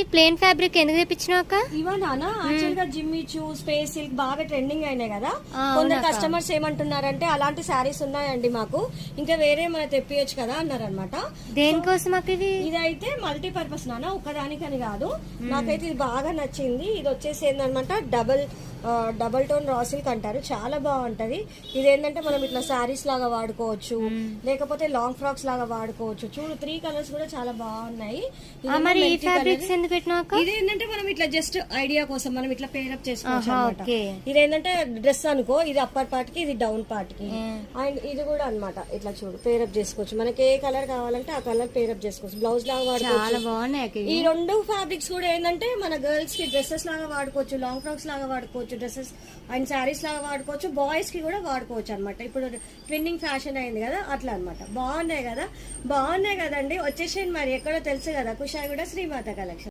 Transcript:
ఈ plane fabric ఎందుకు తెప్పించినాక? ఇవన్నా actual గా జిమ్మిచూ, స్పేస్ సిల్క్ బాగా ట్రెండింగ్ అయినాయి కదా. కొందరు కస్టమర్స్ ఏమంటున్నారంటే అలాంటి శారీస్ ఉన్నాయండి మాకు, ఇంకా వేరే మన తెప్పియొచ్చు కదా అన్నారనమాట. దేనికోసం మాకు ఇదైతే మల్టీపర్పస్ నాన్న, ఒక్కదానికని కాదు. నాకైతే ఇది బాగా నచ్చింది. ఇది వచ్చేసి ఏంటనమాట డబల్ టోన్ రా సిల్క్ అంటారు, చాలా బాగుంటది. ఇదేంటంటే మనం ఇట్లా శారీస్ లాగా వాడుకోవచ్చు, లేకపోతే లాంగ్ ఫ్రాక్స్ లాగా వాడుకోవచ్చు. చూడు 3 కలర్స్ కూడా చాలా బాగున్నాయి. ఇదేంటంటే మనం ఇట్లా జస్ట్ ఐడియా కోసం మనం ఇట్లా పేరప్ చేసుకోవచ్చు అనమాట. ఇదేంటంటే డ్రెస్ అనుకో, ఇది అప్పర్ పార్ట్ కి, ఇది డౌన్ పార్ట్ కి. అండ్ ఇది కూడా అనమాట ఇట్లా చూడు పేరప్ చేసుకోవచ్చు. మనకి ఏ కలర్ కావాలంటే ఆ కలర్ పేరప్ చేసుకోవచ్చు. బ్లౌజ్ లాగా వాడుకోవచ్చు. ఈ 2 ఫ్యాబ్రిక్స్ కూడా ఏంటంటే మన గర్ల్స్ కి డ్రెస్సెస్ లాగా వాడుకోవచ్చు, లాంగ్ ఫ్రాక్స్ లాగా వాడుకోవచ్చు, డ్రెస్సెస్ అండ్ శారీస్ లాగా వాడుకోవచ్చు, బాయ్స్ కి కూడా వాడుకోవచ్చు అనమాట. ఇప్పుడు ట్విన్నింగ్ ఫ్యాషన్ అయింది కదా, అట్లా అనమాట. బాగున్నాయి కదండి. వచ్చేసేయండి మరి, ఎక్కడో తెలుసు కదా, కుషాయిగూడ శ్రీమాత కలెక్షన్.